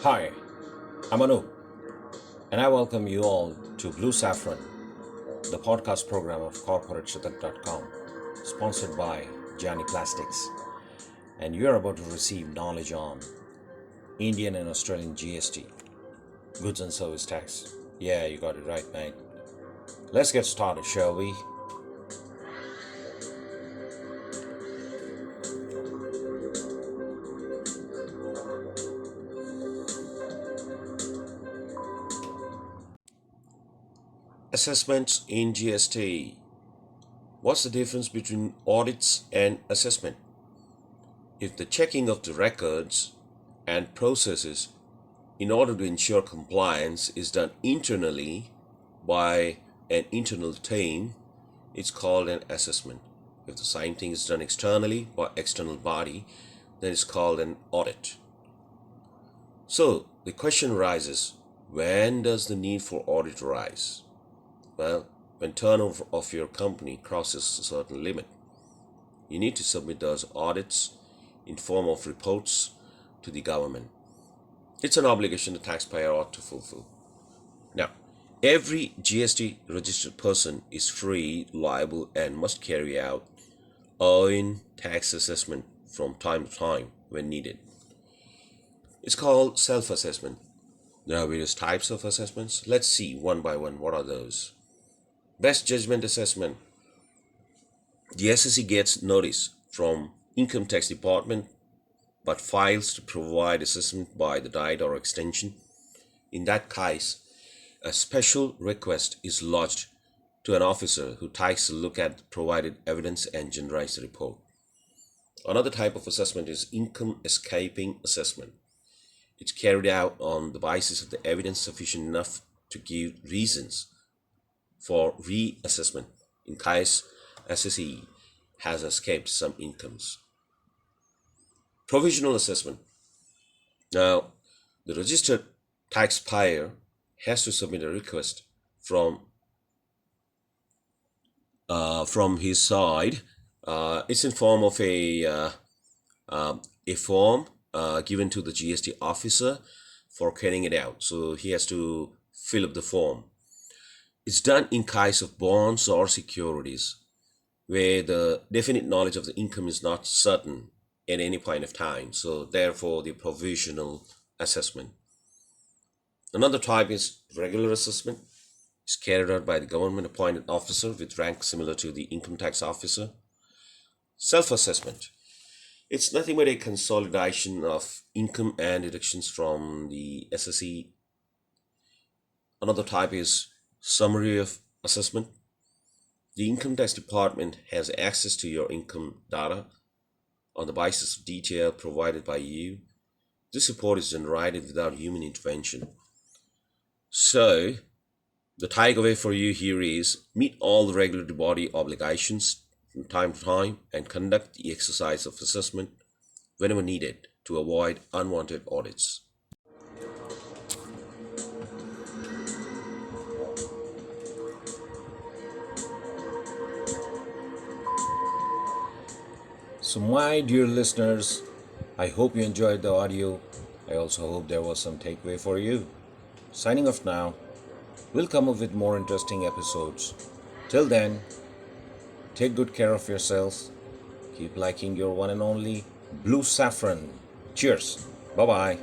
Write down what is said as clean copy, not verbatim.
Hi, I'm Anup, and I welcome you all to Blue Saffron, the podcast program of corporateshitak.com, sponsored by Jani Plastics. And you're about to receive knowledge on Indian and Australian GST, goods and service tax. Yeah, you got it right, mate. Let's get started, shall we? Assessments in GST. What's the difference between audits and assessment? If the checking of the records and processes in order to ensure compliance is done internally by an internal team, it's called an assessment. If the same thing is done externally by external body, then it's called an audit. So the question arises, when does the need for audit arise? Well, when turnover of your company crosses a certain limit. You need to submit those audits in form of reports to the government. It's an obligation the taxpayer ought to fulfill. Now, every GST registered person is free, liable, and must carry out own tax assessment from time to time when needed. It's called self-assessment. There are various types of assessments. Let's see one by one what are those. Best judgment assessment. The SSE gets notice from Income Tax Department but fails to provide assessment by the diet or extension. In that case, a special request is lodged to an officer who takes a look at the provided evidence and generates a report. Another type of assessment is income escaping assessment. It's carried out on the basis of the evidence sufficient enough to give reasons for reassessment in case SSE has escaped some incomes. Provisional assessment. Now, the registered taxpayer has to submit a request from his side. It's in form of a form given to the GST officer for carrying it out. So he has to fill up the form. It's done in case of bonds or securities where the definite knowledge of the income is not certain at any point of time. So therefore, the provisional assessment. Another type is regular assessment. It's carried out by the government appointed officer with rank similar to the income tax officer. Self-assessment. It's nothing but a consolidation of income and deductions from the SSE. Another type is summary of assessment. The Income Tax Department has access to your income data on the basis of detail provided by you. This report is generated without human intervention. So, the takeaway for you here is meet all the regulatory body obligations from time to time and conduct the exercise of assessment whenever needed to avoid unwanted audits. So my dear listeners, I hope you enjoyed the audio. I also hope there was some takeaway for you. Signing off now. We'll come up with more interesting episodes. Till then, take good care of yourselves. Keep liking your one and only Blue Saffron. Cheers. Bye-bye.